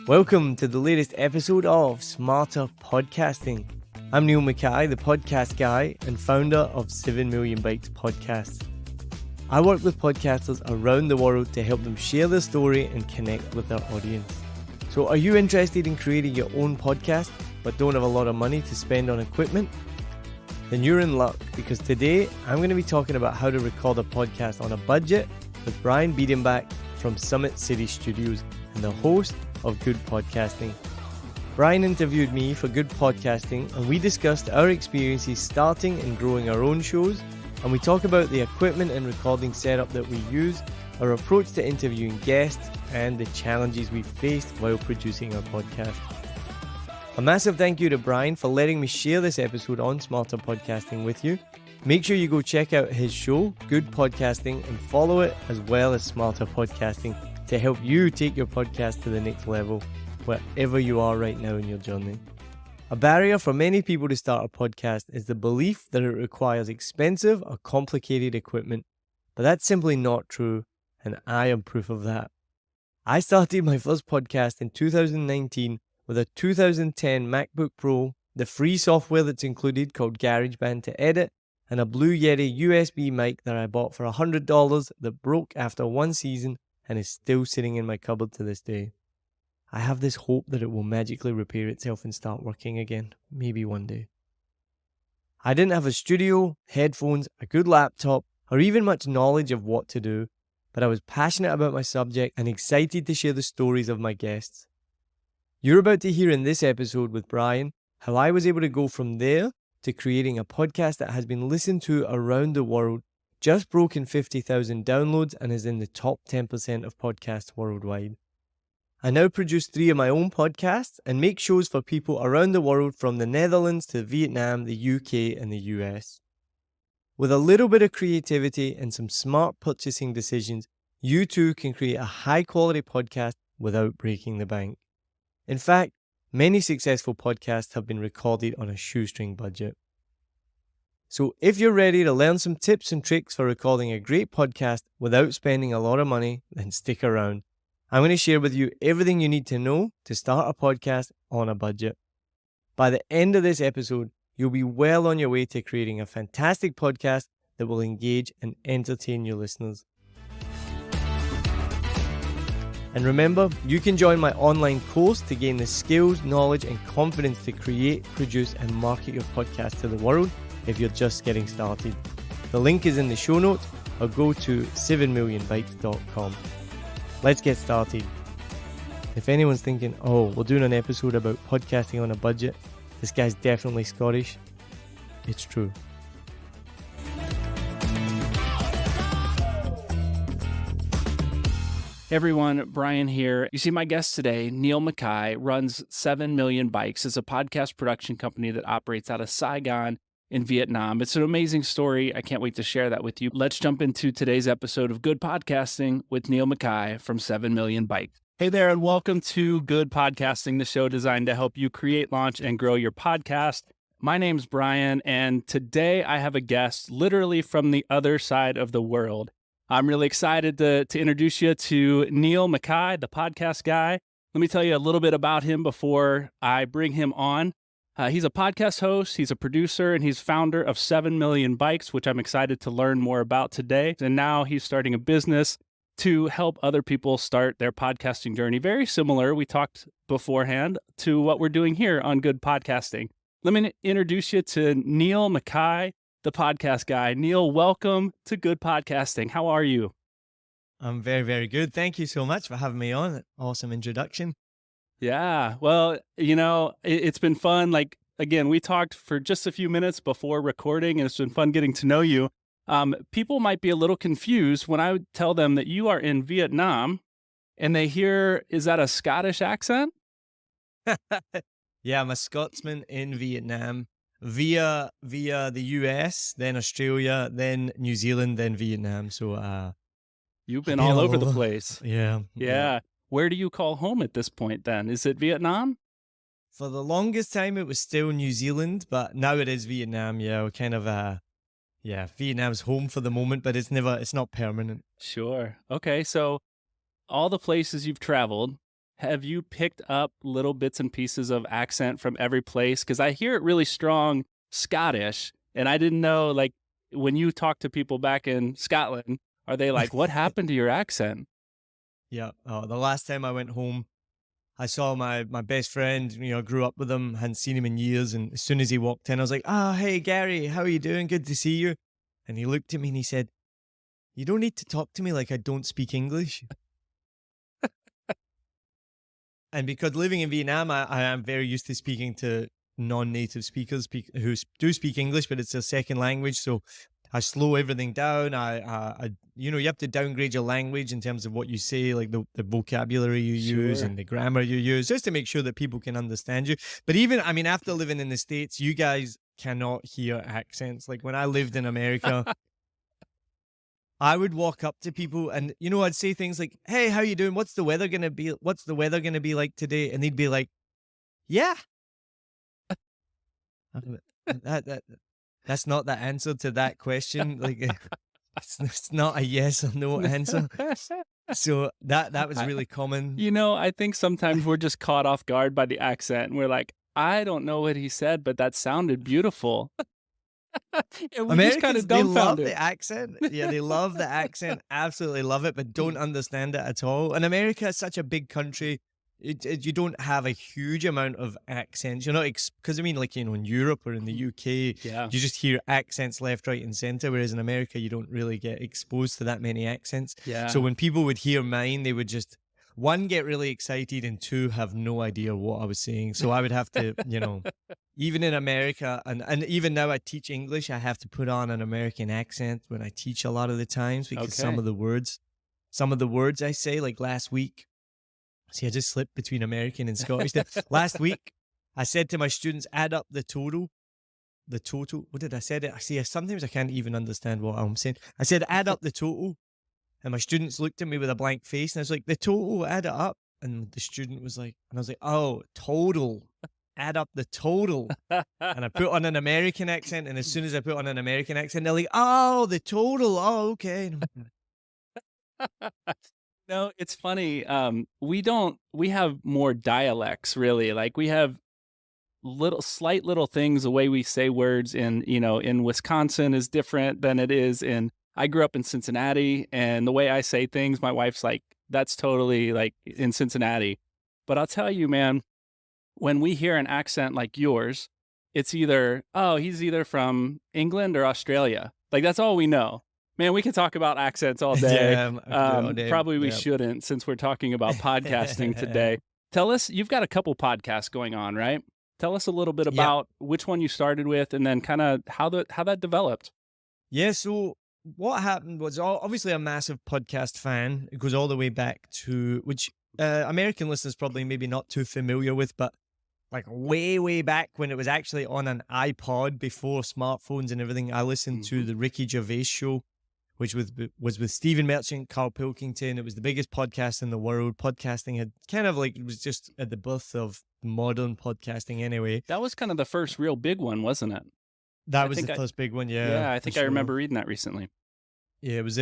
Welcome to the latest episode of Smarter Podcasting. I'm Niall, the podcast guy and founder of 7 Million Bikes podcast. I work with podcasters around the world to help them share their story and connect with their audience. So are you interested in creating your own podcast but don't have a lot of money to spend on equipment? Then you're in luck, because today I'm going to be talking about how to record a podcast on a budget with Brian Biedenbach from Summit City Studios and the host of Good Podcasting. Brian interviewed me for Good Podcasting and we discussed our experiences starting and growing our own shows, and we talk about the equipment and recording setup that we use, our approach to interviewing guests, and the challenges we faced while producing our podcast. A massive thank you to Brian for letting me share this episode on Smarter Podcasting with you. Make sure you go check out his show, Good Podcasting, and follow it as well as Smarter Podcasting to help you take your podcast to the next level, wherever you are right now in your journey. A barrier for many people to start a podcast is the belief that it requires expensive or complicated equipment, but that's simply not true, and I am proof of that. I started my first podcast in 2019 with a 2010 MacBook Pro, the free software that's included called GarageBand to edit, and a Blue Yeti USB mic that I bought for $100 that broke after one season and is still sitting in my cupboard to this day. I have this hope that it will magically repair itself and start working again, maybe one day. I didn't have a studio, headphones, a good laptop, or even much knowledge of what to do, but I was passionate about my subject and excited to share the stories of my guests. You're about to hear in this episode with Brian how I was able to go from there to creating a podcast that has been listened to around the world, just broken 50,000 downloads, and is in the top 10% of podcasts worldwide. I now produce 3 of my own podcasts and make shows for people around the world, from the Netherlands to Vietnam, the UK, and the US. With a little bit of creativity and some smart purchasing decisions, you too can create a high-quality podcast without breaking the bank. In fact, many successful podcasts have been recorded on a shoestring budget. So if you're ready to learn some tips and tricks for recording a great podcast without spending a lot of money, then stick around. I'm going to share with you everything you need to know to start a podcast on a budget. By the end of this episode, you'll be well on your way to creating a fantastic podcast that will engage and entertain your listeners. And remember, you can join my online course to gain the skills, knowledge, and confidence to create, produce, and market your podcast to the world if you're just getting started. The link is in the show notes, or go to 7millionbikes.com. Let's get started. If anyone's thinking, oh, we're doing an episode about podcasting on a budget, this guy's definitely Scottish, it's true. Hey everyone, Brian here. You see, my guest today, Niall runs 7 Million Bikes. It's a podcast production company that operates out of Saigon in Vietnam. It's an amazing story. I can't wait to share that with you. Let's jump into today's episode of Good Podcasting with Niall from 7 Million Bikes. Hey there, and welcome to Good Podcasting, the show designed to help you create, launch, and grow your podcast. My name's Brian, and today I have a guest literally from the other side of the world. I'm really excited to introduce you to Niall, the podcast guy. Let me tell you a little bit about him before I bring him on. He's a podcast host, he's a producer, and he's founder of 7 Million Bikes, which I'm excited to learn more about today. And now he's starting a business to help other people start their podcasting journey. Very similar, we talked beforehand, to what we're doing here on Good Podcasting. Let me introduce you to Niall, the podcast guy. Niall, welcome to Good Podcasting. How are you? I'm very, very good. Thank you so much for having me on. Awesome introduction. Yeah, well, it's been fun. Like, again, we talked for just a few minutes before recording, and it's been fun getting to know you. People might be a little confused when I would tell them that you are in Vietnam, and they hear, is that a Scottish accent? Yeah, I'm a Scotsman in Vietnam via the US, then Australia, then New Zealand, then Vietnam. So you've been all over the place. Yeah. Where do you call home at this point then? Is it Vietnam? For the longest time, it was still New Zealand, but now it is Vietnam. Yeah, we're kind of, Vietnam's home for the moment, but it's not permanent. Sure. Okay, so all the places you've traveled, have you picked up little bits and pieces of accent from every place? Because I hear it really strong Scottish, and I didn't know, like, when you talk to people back in Scotland, are they like, what happened to your accent? Yeah. The last time I went home, I saw my best friend. Grew up with him, hadn't seen him in years, and as soon as he walked in, I was like, "Ah, hey Gary, how are you doing? Good to see you." And he looked at me and he said, "You don't need to talk to me like I don't speak English." And because living in Vietnam, I am very used to speaking to non-native speakers who do speak English, but it's a second language. So I slow everything down. You have to downgrade your language in terms of what you say, like the vocabulary you use Sure. and the grammar you use, just to make sure that people can understand you. But even, I mean, after living in the States, you guys cannot hear accents. Like when I lived in America, I would walk up to people and, I'd say things like, "Hey, how you doing? What's the weather going to be? What's the weather going to be like today?" And they'd be like, "Yeah." That that's not the answer to that question. Like it's not a yes or no answer. So that was I, really common. I think sometimes we're just caught off guard by the accent, and we're like, I don't know what he said, but that sounded beautiful. And we just kind Americans, of they love the dumbfounded. accent. Yeah, they love the accent, absolutely love it, but don't understand it at all. And America is such a big country. You don't have a huge amount of accents. You're not, because I mean, like, in Europe or in the UK, Yeah. you just hear accents left, right, and center. Whereas in America, you don't really get exposed to that many accents. So Yeah. when people would hear mine, they would just, one, get really excited, and two, have no idea what I was saying. So I would have to, even in America, and even now I teach English, I have to put on an American accent when I teach a lot of the times, because Okay. some of the words I say, like last week, see, I just slipped between American and Scottish there. Last week, I said to my students, add up the total. The total. What did I say? I see, sometimes I can't even understand what I'm saying. I said, add up the total. And my students looked at me with a blank face, and I was like, the total, add it up. And the student was like, and I was like, oh, total, add up the total. And I put on an American accent, and as soon as I put on an American accent, they're like, oh, the total, oh, okay. No, it's funny. We have more dialects, really. Like, we have slight little things. The way we say words in Wisconsin is different than it is I grew up in Cincinnati, and the way I say things, my wife's like, that's totally like in Cincinnati. But I'll tell you, man, when we hear an accent like yours, it's either, oh, he's either from England or Australia. Like, that's all we know. Man, we could talk about accents all day. Yeah, I could do it all day. Probably we Yeah. shouldn't, since we're talking about podcasting today. Tell us, you've got a couple podcasts going on, right? Tell us a little bit Yeah. about which one you started with, and then kind of how that developed. Yeah, so what happened was, obviously a massive podcast fan. It goes all the way back to, which American listeners probably maybe not too familiar with, but like way, way back when it was actually on an iPod before smartphones and everything, I listened to the Ricky Gervais show, which was with Stephen Merchant, Carl Pilkington. It was the biggest podcast in the world. Podcasting had kind of like, it was just at the birth of modern podcasting anyway. That was kind of the first real big one, wasn't it? That was the first big one, yeah. Yeah, I for think I sure. remember reading that recently. Yeah, it was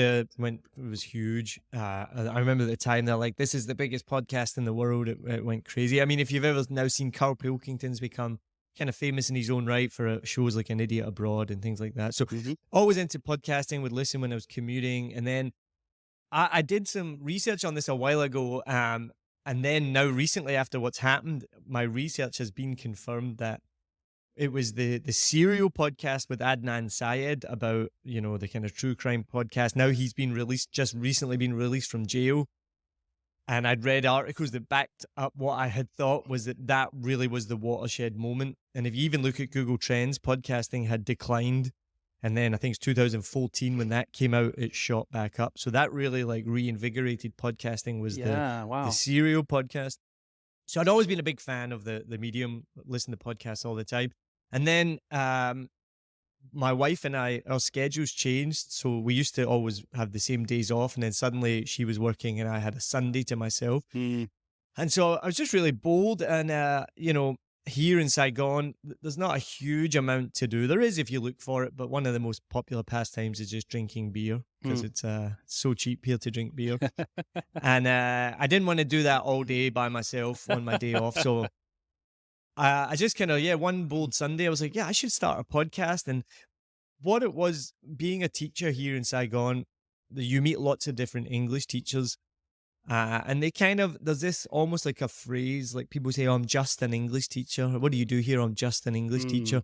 huge. I remember at the time they're like, this is the biggest podcast in the world. It went crazy. I mean, if you've ever now seen Carl Pilkington's become kind of famous in his own right for shows like An Idiot Abroad and things like that. So always into podcasting, would listen when I was commuting. And then I did some research on this a while ago. And then now recently, after what's happened, my research has been confirmed that it was the Serial podcast with Adnan Syed about, the kind of true crime podcast. Now he's been released, just recently been released from jail. And I'd read articles that backed up what I had thought was that really was the watershed moment. And if you even look at Google Trends, podcasting had declined. And then I think it's 2014 when that came out, it shot back up. So that really like reinvigorated podcasting was the Serial podcast. So I'd always been a big fan of the medium, listen to podcasts all the time. And then my wife and I, our schedules changed. So we used to always have the same days off. And then suddenly she was working and I had a Sunday to myself. And so I was just really bold. And, here in Saigon, there's not a huge amount to do. There is if you look for it. But one of the most popular pastimes is just drinking beer. because it's so cheap here to drink beer. And I didn't want to do that all day by myself on my day off. So I just kind of, one bold Sunday, I was like, I should start a podcast. And what it was, being a teacher here in Saigon, you meet lots of different English teachers. And they there's this almost like a phrase, like people say, oh, I'm just an English teacher. What do you do here? I'm just an English teacher.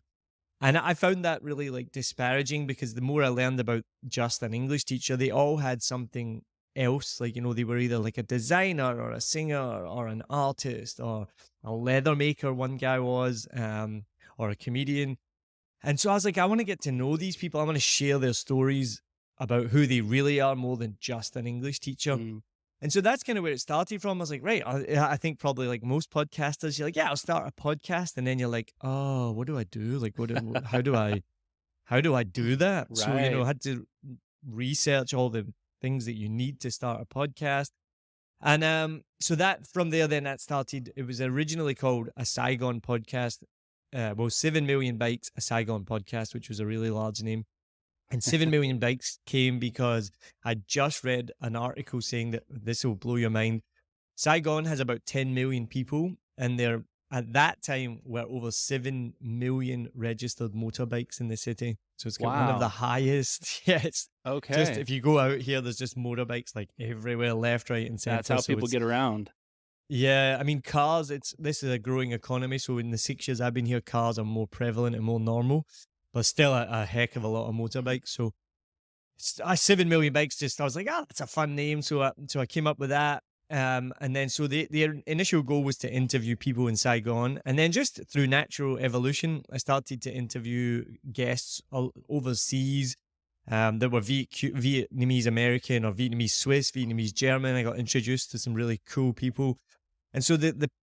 And I found that really like disparaging, because the more I learned about just an English teacher, they all had something else. Like, they were either like a designer or a singer or an artist or a leather maker, one guy was, or a comedian. And so I was like, I want to get to know these people. I want to share their stories about who they really are more than just an English teacher. And so that's kind of where it started from. I was like, right, I think probably like most podcasters, you're like, I'll start a podcast. And then you're like, oh, what do I do? Like, how do I do that? Right. So, I had to research all the things that you need to start a podcast. And so that from there, then that started. It was originally called a Saigon podcast. 7 Million Bikes, a Saigon podcast, which was a really large name. And 7 Million Bikes came because I just read an article saying that, this will blow your mind, Saigon has about 10 million people, and there at that time were over 7 million registered motorbikes in the city. So it's got one of the highest. It's okay. Just if you go out here, there's just motorbikes like everywhere, left, right, and center. That's how people get around. Yeah, I mean, cars, this is a growing economy. So in the 6 years I've been here, cars are more prevalent and more normal, but still a heck of a lot of motorbikes. So 7 million bikes, I was like, that's a fun name. So I came up with that. And then so the initial goal was to interview people in Saigon. And then just through natural evolution, I started to interview guests overseas. There were Vietnamese American or Vietnamese Swiss, Vietnamese German. I got introduced to some really cool people. And so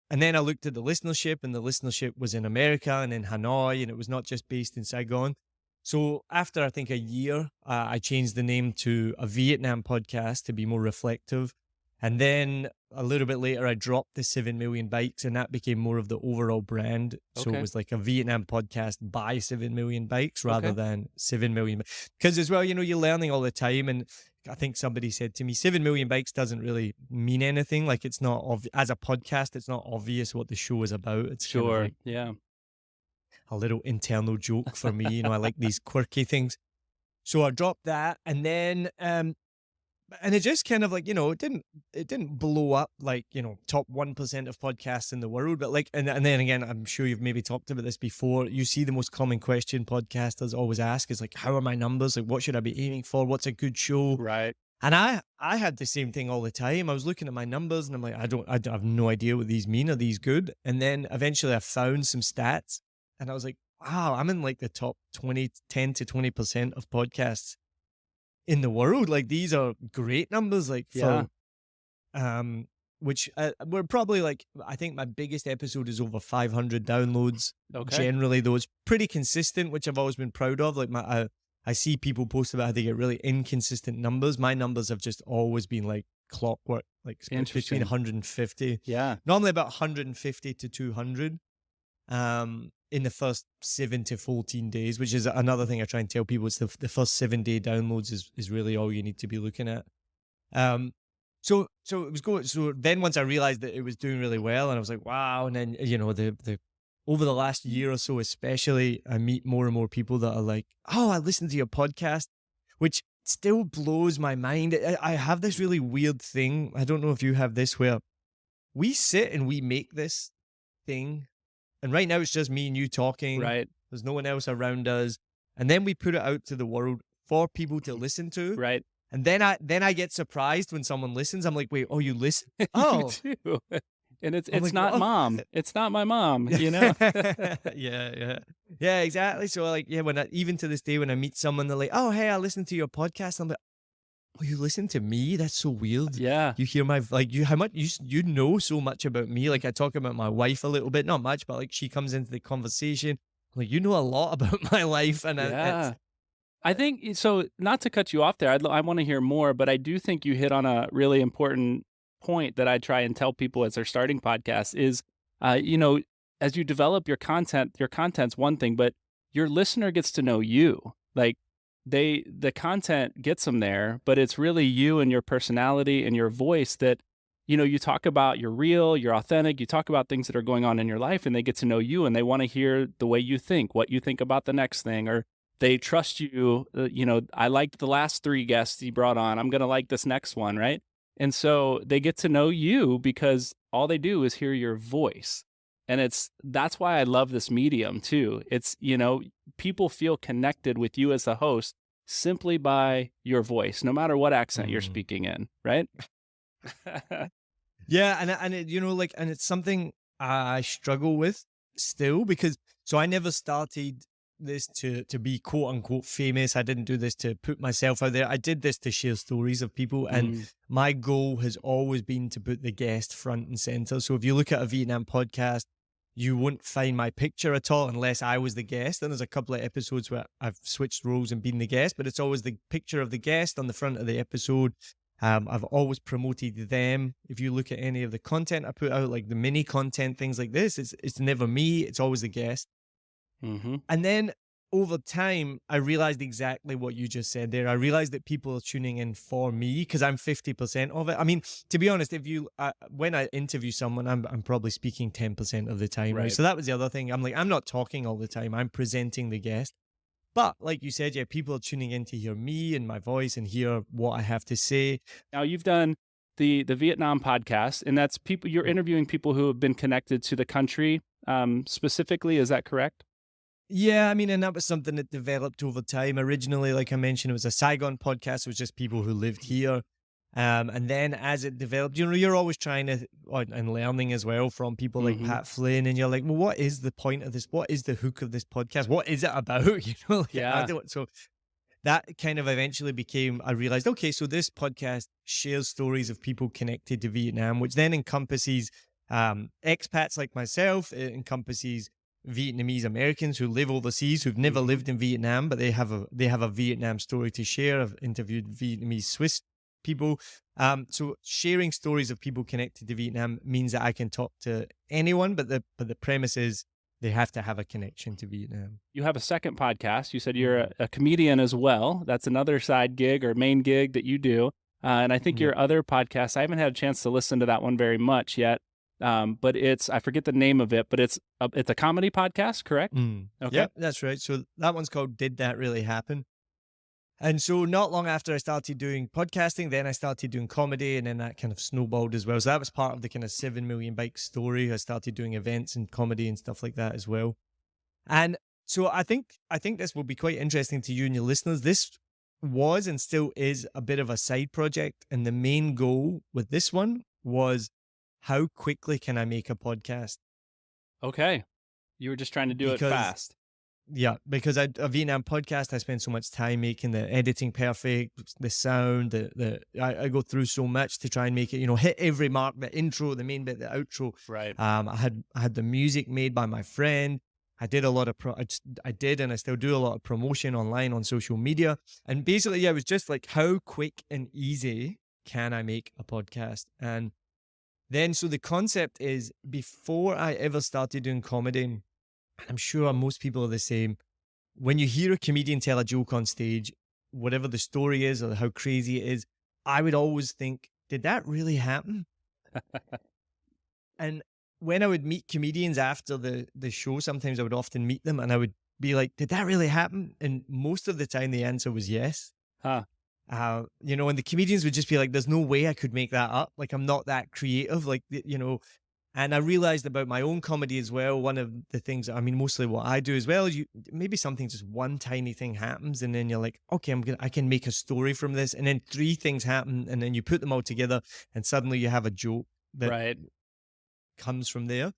and then I looked at the listenership, and the listenership was in America and in Hanoi, and it was not just based in Saigon. So after, I think, a year, I changed the name to a Vietnam podcast to be more reflective. And then a little bit later, I dropped the 7 Million Bikes, and that became more of the overall brand. So it was like a Vietnam podcast by 7 Million Bikes rather than 7 million. Because as well, you're learning all the time. And I think somebody said to me, 7 Million Bikes doesn't really mean anything. Like, it's not, as a podcast, it's not obvious what the show is about. It's kind of like a little internal joke for me. I like these quirky things. So I dropped that. And then, and it just kind of like, it didn't blow up like, top 1% of podcasts in the world, but like, and then again, I'm sure you've maybe talked about this before. You see the most common question podcasters always ask is like, how are my numbers? Like, what should I be aiming for? What's a good show? Right. And I had the same thing all the time. I was looking at my numbers and I'm like, I have no idea what these mean. Are these good? And then eventually I found some stats and I was like, wow, I'm in like the top 10 to 20% of podcasts in the world. Like, these are great numbers, like for which we're probably like, I think my biggest episode is over 500 downloads. Generally though, it's pretty consistent, which I've always been proud of. Like, I see people post about how they get really inconsistent numbers. My numbers have just always been like clockwork, like between 150, normally about 150 to 200 in the first 7 to 14 days, which is another thing I try and tell people. It's the first 7-day downloads is really all you need to be looking at. So it was good. So then once I realized that it was doing really well, and I was like, wow. And then, the over the last year or so, especially, I meet more and more people that are like, oh, I listened to your podcast, which still blows my mind. I have this really weird thing. I don't know if you have this, where we sit and we make this thing. And right now it's just me and you talking. Right. There's no one else around us. And then we put it out to the world for people to listen to. Right. And then I get surprised when someone listens. I'm like, wait, oh, you listen? Oh. You too. And it's like, not what? Mom. It's not my mom, Yeah, exactly. So like, even to this day, when I meet someone, they're like, oh, hey, I listened to your podcast. I'm like, oh, you listen to me? That's so weird. Yeah. You hear how much you know so much about me. Like, I talk about my wife a little bit, not much, but like, she comes into the conversation. Like, you know a lot about my life. And I think so. Not to cut you off there, I want to hear more, but I do think you hit on a really important point that I try and tell people as they're starting podcasts is, as you develop your content's one thing, but your listener gets to know you. Like, the content gets them there, but it's really you and your personality and your voice that, you talk about, you're real, you're authentic, you talk about things that are going on in your life, and they get to know you and they want to hear the way you think, what you think about the next thing, or they trust you. I liked the last 3 guests you brought on. I'm going to like this next one, right? And so they get to know you because all they do is hear your voice. And that's why I love this medium too. It's, people feel connected with you as the host simply by your voice, no matter what accent you're speaking in, right? Yeah, and and it's something I struggle with still, because so I never started this to be quote unquote famous. I didn't do this to put myself out there. I did this to share stories of people, and my goal has always been to put the guest front and center. So if you look at a Vietnam podcast, you won't find my picture at all unless I was the guest. And there's a couple of episodes where I've switched roles and been the guest, but it's always the picture of the guest on the front of the episode. I've always promoted them. If you look at any of the content I put out, like the mini content, things like this, it's never me. It's always the guest. And then over time, I realized exactly what you just said there. I realized that people are tuning in for me because I'm 50% of it. I mean, to be honest, if you when I interview someone, I'm probably speaking 10% of the time, right? So that was the other thing. I'm not talking all the time. I'm presenting the guest. But like you said, yeah, people are tuning in to hear me and my voice and hear what I have to say. Now you've done the Vietnam podcast, and that's people, you're interviewing people who have been connected to the country specifically. Is that correct? Yeah, I mean, and that was something that developed over time. Originally, like I mentioned, it was a Saigon podcast. It was just people who lived here. And then as it developed, you're always trying to, and learning as well from people like Pat Flynn. And you're like, well, what is the point of this? What is the hook of this podcast? What is it about? Yeah. So that kind of eventually became, I realized, okay, so this podcast shares stories of people connected to Vietnam, which then encompasses expats like myself. It encompasses Vietnamese Americans who live overseas, who've never lived in Vietnam, but they have a Vietnam story to share. I've interviewed Vietnamese Swiss people. So sharing stories of people connected to Vietnam means that I can talk to anyone, but the premise is they have to have a connection to Vietnam. You have a second podcast. You said you're a comedian as well. That's another side gig or main gig that you do. And I think your other podcast, I haven't had a chance to listen to that one very much yet. But I forget the name of it, but it's a comedy podcast, correct? Okay. Yep, that's right. So that one's called Did That Really Happen? And so not long after I started doing podcasting, then I started doing comedy, and then that kind of snowballed as well. So that was part of the kind of 7 million bike story. I started doing events and comedy and stuff like that as well. And so I think this will be quite interesting to you and your listeners. This was and still is a bit of a side project. And the main goal with this one was, how quickly can I make a podcast? Okay. You were just trying to do it fast. Yeah, because a Vietnam podcast, I spend so much time making the editing perfect, the sound, I go through so much to try and make it, hit every mark, the intro, the main bit, the outro. Right. I had the music made by my friend. I did a lot of I did and I still do a lot of promotion online on social media. And basically, yeah, it was just like, how quick and easy can I make a podcast? And then, so the concept is, before I ever started doing comedy, I'm sure most people are the same, when you hear a comedian tell a joke on stage, whatever the story is or how crazy it is, I would always think, did that really happen? And when I would meet comedians after the show, sometimes I would often meet them and I would be like, did that really happen? And most of the time the answer was yes. And the comedians would just be like, there's no way I could make that up. Like, I'm not that creative, and I realized about my own comedy as well. One of the things, mostly what I do as well, is maybe something, just one tiny thing happens and then you're like, okay, I can make a story from this. And then 3 things happen and then you put them all together and suddenly you have a joke that comes from there.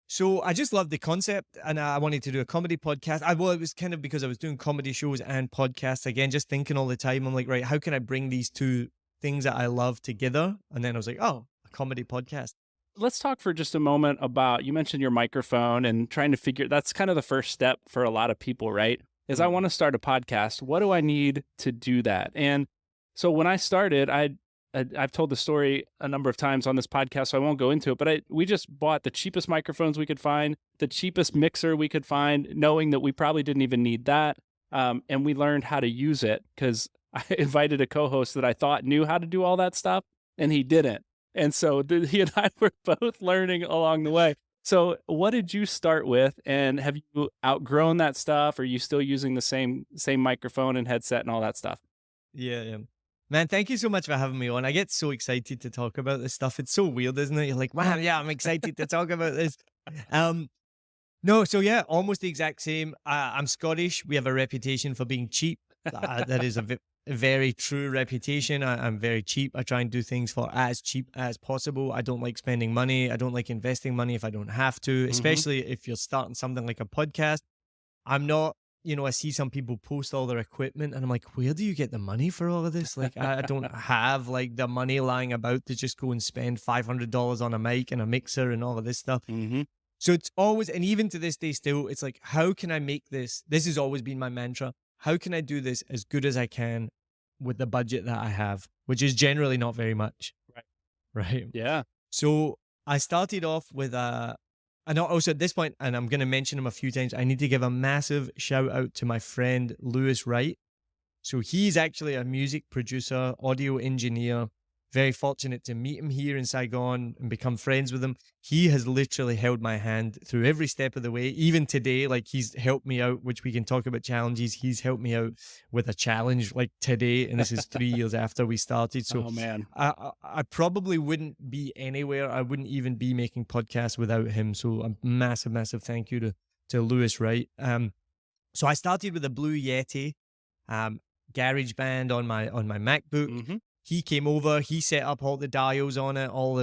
So I just loved the concept and I wanted to do a comedy podcast. It was kind of because I was doing comedy shows and podcasts again, just thinking all the time. I'm like, right, how can I bring these 2 things that I love together? And then I was like, oh, a comedy podcast. Let's talk for just a moment about, you mentioned your microphone and trying to figure, that's kind of the first step for a lot of people, right? Is I want to start a podcast. What do I need to do that? And so when I started, I've told the story a number of times on this podcast, so I won't go into it, but we just bought the cheapest microphones we could find, the cheapest mixer we could find, knowing that we probably didn't even need that. And we learned how to use it because I invited a co-host that I thought knew how to do all that stuff, and he didn't. And so he and I were both learning along the way. So what did you start with, and have you outgrown that stuff? Or are you still using the same microphone and headset and all that stuff? Yeah, yeah. Man, thank you so much for having me on. I get so excited to talk about this stuff. It's so weird, isn't it? You're like, wow, yeah, I'm excited to talk about this. Um, no, so yeah, almost the exact same. I'm Scottish. We have a reputation for being cheap. That is a very true reputation. I'm very cheap. I try and do things for as cheap as possible. I don't like spending money. I don't like investing money if I don't have to, especially if you're starting something like a podcast. I'm not, I see some people post all their equipment and I'm like, where do you get the money for all of this? Like, I don't have like the money lying about to just go and spend $500 on a mic and a mixer and all of this stuff. So it's always, and even to this day still, it's like, how can I make this? This has always been my mantra. How can I do this as good as I can with the budget that I have, which is generally not very much. Right. Yeah. So I started off with and also at this point, and I'm going to mention him a few times, I need to give a massive shout out to my friend, Lewis Wright. So he's actually a music producer, audio engineer. Very fortunate to meet him here in Saigon and become friends with him. He has literally held my hand through every step of the way. Even today, like he's helped me out, which we can talk about challenges. He's helped me out with a challenge like today. And this is 3 years after we started. So oh man, I probably wouldn't be anywhere. I wouldn't even be making podcasts without him. So a massive, massive thank you to Lewis Wright. So I started with a Blue Yeti, GarageBand on my MacBook. He came over, he set up all the dials on it, all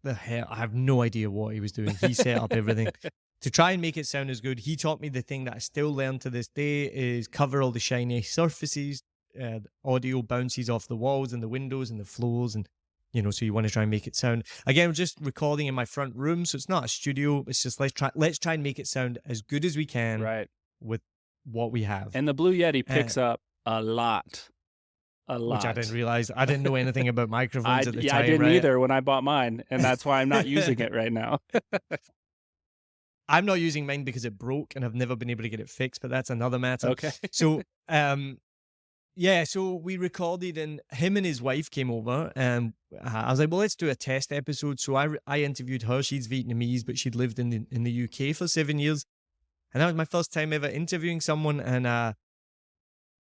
the hell. I have no idea what he was doing. He set up everything to try and make it sound as good. He taught me the thing that I still learn to this day is cover all the shiny surfaces. Audio bounces off the walls and the windows and the floors, and so you want to try and make it sound. Again, we're just recording in my front room, so it's not a studio. It's just let's try and make it sound as good as we can with what we have. And the Blue Yeti picks up a lot. Which I didn't realize. I didn't know anything about microphones at the time. I didn't either when I bought mine, and that's why I'm not using it right now. I'm not using mine because it broke and I've never been able to get it fixed, but that's another matter. Okay. So, so we recorded and him and his wife came over and I was like, well, let's do a test episode. So I interviewed her. She's Vietnamese, but she'd lived in the UK for 7 years. And that was my first time ever interviewing someone. And,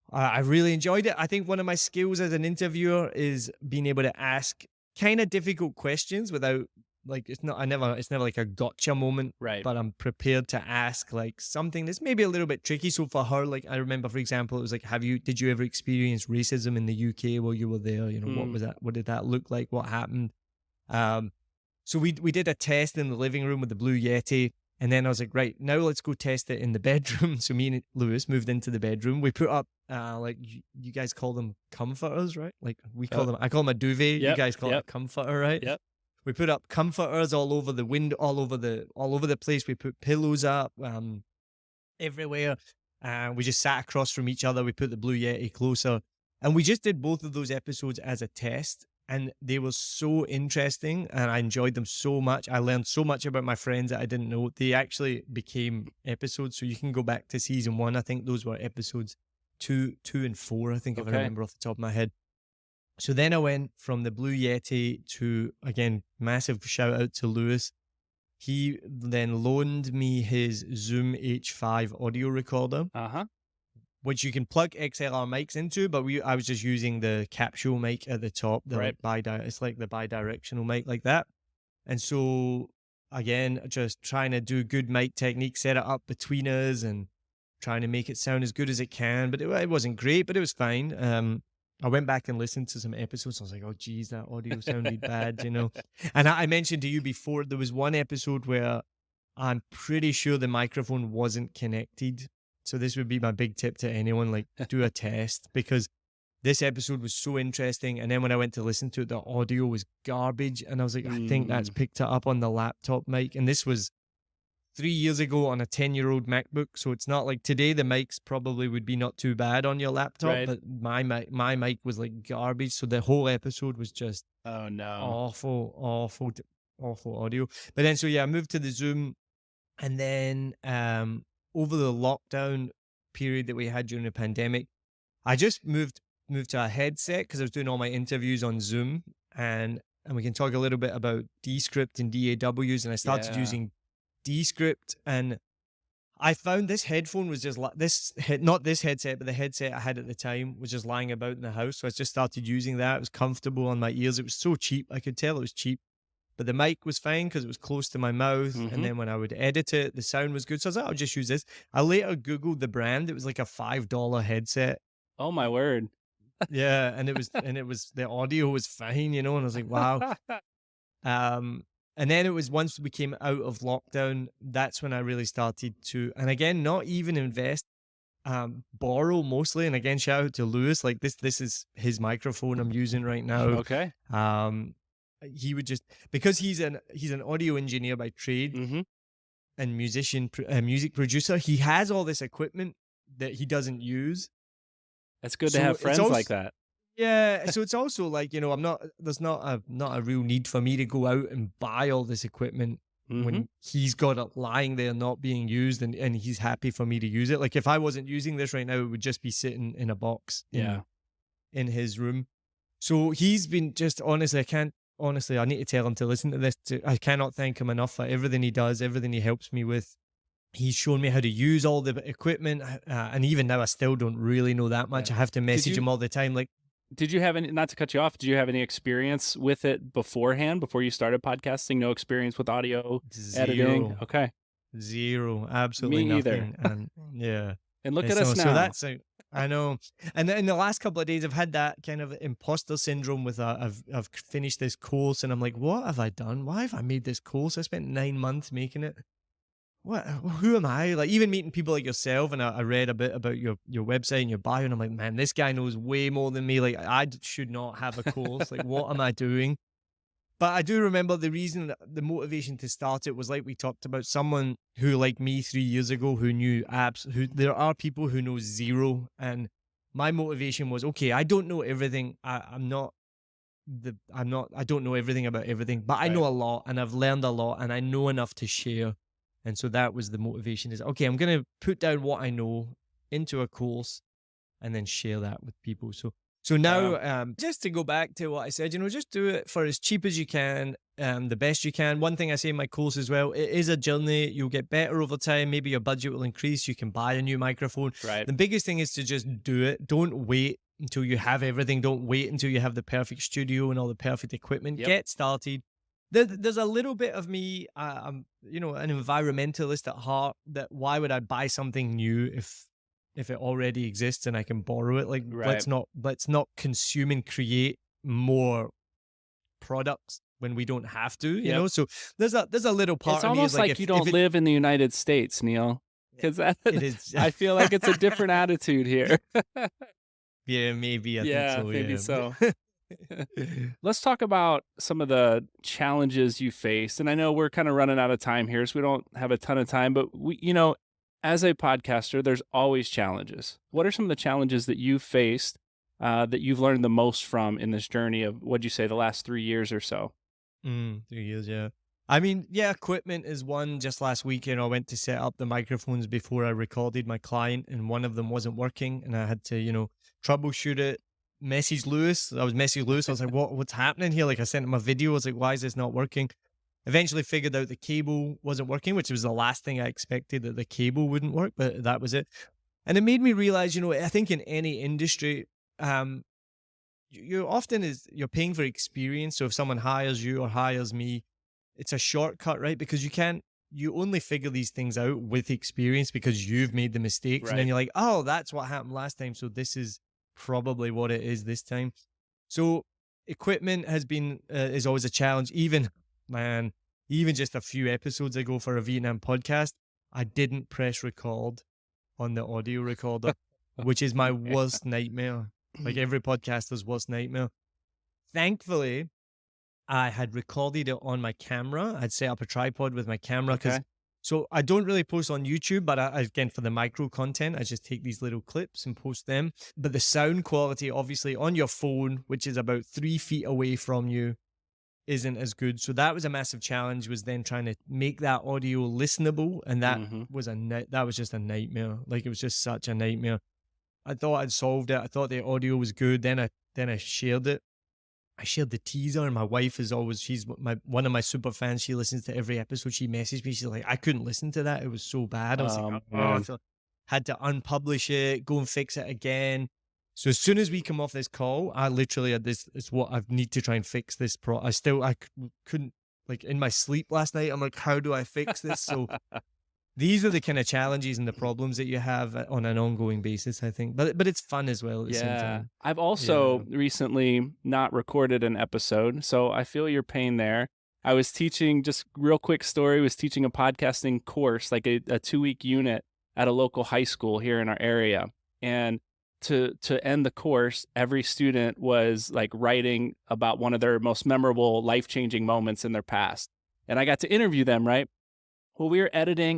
I really enjoyed it. I think one of my skills as an interviewer is being able to ask kind of difficult questions without it's never like a gotcha moment, right? But I'm prepared to ask like something that's maybe a little bit tricky. So for her, like I remember, for example, it was like, did you ever experience racism in the UK while you were there? What was that? What did that look like? What happened? So we did a test in the living room with the Blue Yeti. And then I was like, right, now let's go test it in the bedroom. So me and Lewis moved into the bedroom. We put up, you guys call them comforters, right? Like I call them a duvet. You guys call it a comforter, right? Yep. We put up comforters all over the window, all over the place. We put pillows up, everywhere. We just sat across from each other. We put the Blue Yeti closer. And we just did both of those episodes as a test. And they were so interesting and I enjoyed them so much. I learned so much about my friends that I didn't know. They actually became episodes. So you can go back to season 1. I think those were episodes 2 and 4, I think, if I remember off the top of my head. So then I went from the Blue Yeti to, again, massive shout out to Lewis. He then loaned me his Zoom H5 audio recorder. Which you can plug XLR mics into, but I was just using the capsule mic at the top. It's like the bi-directional mic like that. And so, again, just trying to do good mic technique, set it up between us and trying to make it sound as good as it can. But it wasn't great, but it was fine. I went back and listened to some episodes. I was like, oh, geez, that audio sounded bad, And I mentioned to you before, there was one episode where I'm pretty sure the microphone wasn't connected. So this would be my big tip to anyone, like do a test, because this episode was so interesting. And then when I went to listen to it, the audio was garbage. And I was like, I think that's picked it up on the laptop mic. And this was 3 years ago on a 10-year-old MacBook. So it's not like today, the mics probably would be not too bad on your laptop, but my mic was like garbage. So the whole episode was just awful audio. But then, I moved to the Zoom and then, over the lockdown period that we had during the pandemic, I just moved to a headset because I was doing all my interviews on Zoom, and we can talk a little bit about Descript and DAWs, and I started using Descript, and I found this headphone was just like not this headset, but the headset I had at the time was just lying about in the house. So I just started using that. It was comfortable on my ears. It was so cheap. I could tell it was cheap, but the mic was fine because it was close to my mouth. And then when I would edit it, the sound was good. So I was like, I'll just use this. I later Googled the brand. It was like a $5 headset. Oh my word. Yeah. And it was, the audio was fine, and I was like, wow. And then it was once we came out of lockdown, that's when I really started to, and again, not even invest, borrow mostly. And again, shout out to Lewis. Like this is his microphone I'm using right now. Okay. He would just, because he's an audio engineer by trade and music producer. He has all this equipment that he doesn't use. It's good to have friends like that. Yeah, so it's also like, there's not a real need for me to go out and buy all this equipment when he's got it lying there not being used, and he's happy for me to use it. Like if I wasn't using this right now, it would just be sitting in a box in his room. So he's been just, I need to tell him to listen to this. I cannot thank him enough for everything he does, everything he helps me with. He's shown me how to use all the equipment, and even now I still don't really know that much. I have to message him all the time, like, did you have any, not to cut you off, did you have any experience with it beforehand, before you started podcasting? No experience with audio editing? Okay. Zero. Absolutely Me nothing. either. And yeah. And look at us now. So that's, I know. And in the last couple of days, I've had that kind of imposter syndrome with, I've finished this course and I'm like, what have I done? Why have I made this course? I spent 9 months making it. Who am I? Like, even meeting people like yourself, and I read a bit about your website and your bio, and I'm like, man, this guy knows way more than me. Like, I should not have a course. Like, what am I doing? But I do remember the reason, the motivation to start it was, like we talked about, someone who, like me 3 years ago, who knew apps, there are people who know zero. And my motivation was, okay, I don't know everything. I don't know everything about everything, but I know a lot, and I've learned a lot, and I know enough to share. And so that was the motivation, is, okay, I'm going to put down what I know into a course and then share that with people. So now, just to go back to what I said, just do it for as cheap as you can, the best you can. One thing I say in my course as well, it is a journey. You'll get better over time. Maybe your budget will increase. You can buy a new microphone. Right. The biggest thing is to just do it. Don't wait until you have everything. Don't wait until you have the perfect studio and all the perfect equipment. Yep. Get started. There's a little bit of me, I'm an environmentalist at heart, that why would I buy something new if it already exists and I can borrow it? Like, let's not consume and create more products when we don't have to, you know? So there's a little part of me is like, you don't live in the United States, Neil, because it is. I feel like it's a different attitude here. Yeah, maybe. I think so. Maybe so. Let's talk about some of the challenges you faced. And I know we're kind of running out of time here, so we don't have a ton of time, but as a podcaster, there's always challenges. What are some of the challenges that you've faced, that you've learned the most from in this journey of, what'd you say, the last 3 years or so? 3 years, yeah. I mean, yeah, equipment is one. Just last weekend, I went to set up the microphones before I recorded my client, and one of them wasn't working, and I had to, troubleshoot it. Message Lewis. I was like, what's happening here? Like, I sent him a video. I was like, why is this not working? Eventually figured out the cable wasn't working, which was the last thing I expected, that the cable wouldn't work, but that was it. And it made me realize, I think in any industry, you're paying for experience. So if someone hires you or hires me, it's a shortcut, right? Because you only figure these things out with experience because you've made the mistakes. Right. And then you're like, oh, that's what happened last time, so this is probably what it is this time. So equipment is always a challenge. Even just a few episodes ago for a Vietnam podcast, I didn't press record on the audio recorder, which is my worst nightmare. Like every podcaster's worst nightmare. Thankfully, I had recorded it on my camera. I'd set up a tripod with my camera, so I don't really post on YouTube, but again, for the micro content, I just take these little clips and post them. But the sound quality, obviously, on your phone, which is about 3 feet away from you, isn't as good. So that was a massive challenge, was then trying to make that audio listenable. And that was just a nightmare. Like, it was just such a nightmare. I thought I'd solved it. I thought the audio was good. Then I shared it. I shared the teaser, and my wife is always, she's one of my super fans. She listens to every episode. She messaged me. She's like, I couldn't listen to that. It was so bad. I was so had to unpublish it, go and fix it again. So as soon as we come off this call, I literally had this, it's what I need to try and fix this. I couldn't, like, in my sleep last night, I'm like, how do I fix this? So these are the kind of challenges and the problems that you have on an ongoing basis, I think. But it's fun as well at the same time. I've also recently not recorded an episode, so I feel your pain there. I was teaching, just real quick story, was teaching a podcasting course, like a 2-week unit at a local high school here in our area. And to end the course, every student was like writing about one of their most memorable, life-changing moments in their past. And I got to interview them, right? Well, we were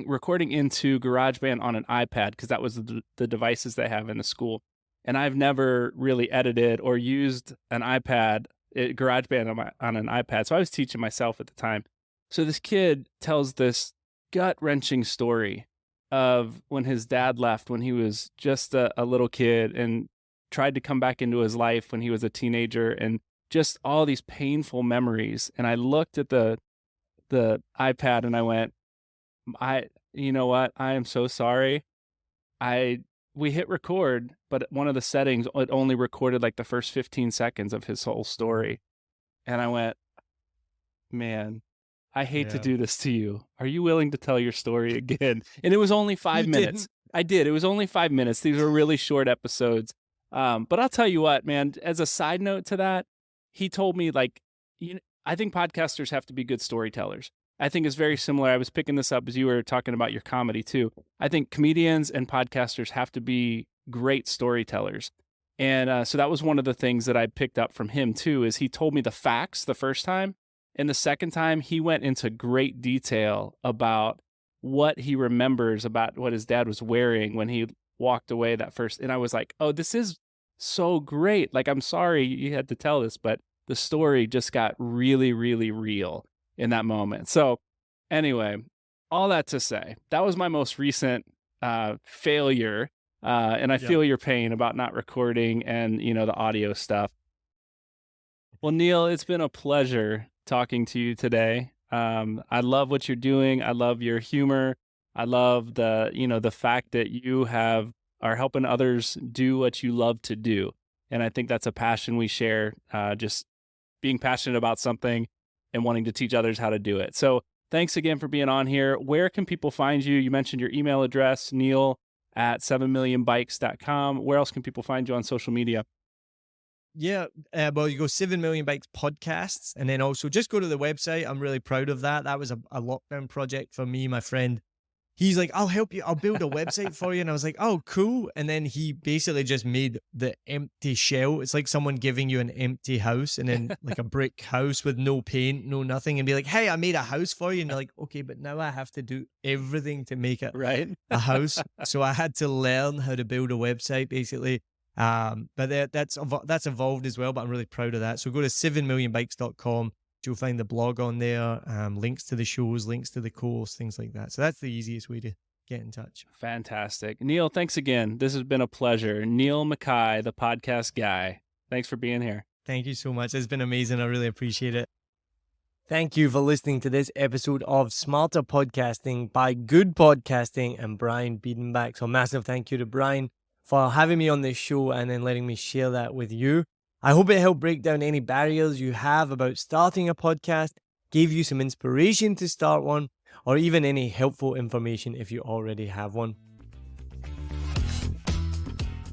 recording into GarageBand on an iPad, because that was the devices they have in the school. And I've never really edited or used an iPad, GarageBand on an iPad. So I was teaching myself at the time. So this kid tells this gut-wrenching story of when his dad left when he was just a little kid, and tried to come back into his life when he was a teenager, and just all these painful memories. And I looked at the iPad and I went, you know what? I am so sorry. We hit record, but one of the settings, it only recorded like the first 15 seconds of his whole story. And I went, man, I hate to do this to you. Are you willing to tell your story again? And it was only 5 minutes. I did. It was only 5 minutes. These were really short episodes. But I'll tell you what, man, as a side note to that, he told me, like, I think podcasters have to be good storytellers. I think it's very similar. I was picking this up as you were talking about your comedy too. I think comedians and podcasters have to be great storytellers. And so that was one of the things that I picked up from him too, is he told me the facts the first time. And the second time, he went into great detail about what he remembers about what his dad was wearing when he walked away that first. And I was like, oh, this is so great. Like, I'm sorry you had to tell this, but the story just got really, really real in that moment. So anyway, all that to say, that was my most recent failure. And I feel your pain about not recording and, the audio stuff. Well, Niall, it's been a pleasure talking to you today. I love what you're doing. I love your humor. I love the fact that you are helping others do what you love to do. And I think that's a passion we share, just being passionate about something and wanting to teach others how to do it. So thanks again for being on here. Where can people find you? You mentioned your email address, Niall@7millionbikes.com. Where else can people find you on social media? Yeah, well, you go 7 Million Bikes Podcasts, and then also just go to the website. I'm really proud of that. That was a lockdown project for me, my friend. He's like, I'll help you. I'll build a website for you. And I was like, oh, cool. And then he basically just made the empty shell. It's like someone giving you an empty house, and then like a brick house with no paint, no nothing, and be like, hey, I made a house for you. And you're like, okay, but now I have to do everything to make it a house. So I had to learn how to build a website, basically. But that's evolved as well, but I'm really proud of that. So go to 7millionbikes.com. You'll find the blog on there, links to the shows, links to the course, things like that. So that's the easiest way to get in touch. Fantastic. Niall, thanks again. This has been a pleasure. Niall Mackay, the podcast guy. Thanks for being here. Thank you so much. It's been amazing. I really appreciate it. Thank you for listening to this episode of Smarter Podcasting by Good Podcasting and Brian Biedenbach. So massive thank you to Brian for having me on this show and then letting me share that with you. I hope it helped break down any barriers you have about starting a podcast, gave you some inspiration to start one, or even any helpful information if you already have one.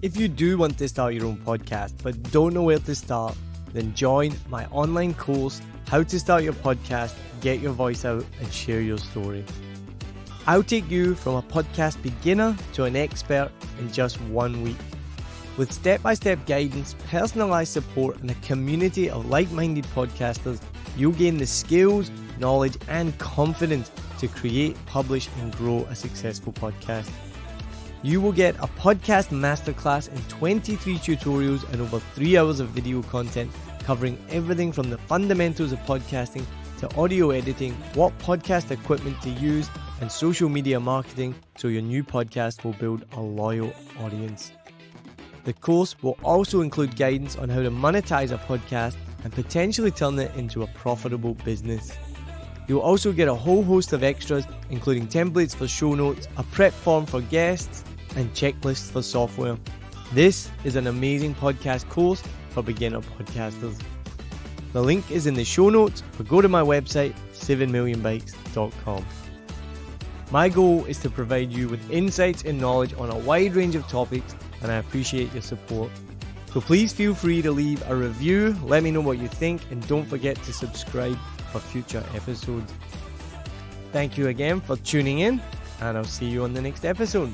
If you do want to start your own podcast but don't know where to start, then join my online course, How to Start Your Podcast, Get Your Voice Out and Share Your Story. I'll take you from a podcast beginner to an expert in just 1 week. With step-by-step guidance, personalized support, and a community of like-minded podcasters, you'll gain the skills, knowledge, and confidence to create, publish, and grow a successful podcast. You will get a podcast masterclass and 23 tutorials and over 3 hours of video content covering everything from the fundamentals of podcasting to audio editing, what podcast equipment to use, and social media marketing so your new podcast will build a loyal audience. The course will also include guidance on how to monetize a podcast and potentially turn it into a profitable business. You'll also get a whole host of extras, including templates for show notes, a prep form for guests, and checklists for software. This is an amazing podcast course for beginner podcasters. The link is in the show notes, or go to my website, 7millionbikes.com. My goal is to provide you with insights and knowledge on a wide range of topics, and I appreciate your support. So please feel free to leave a review, let me know what you think, and don't forget to subscribe for future episodes. Thank you again for tuning in, and I'll see you on the next episode.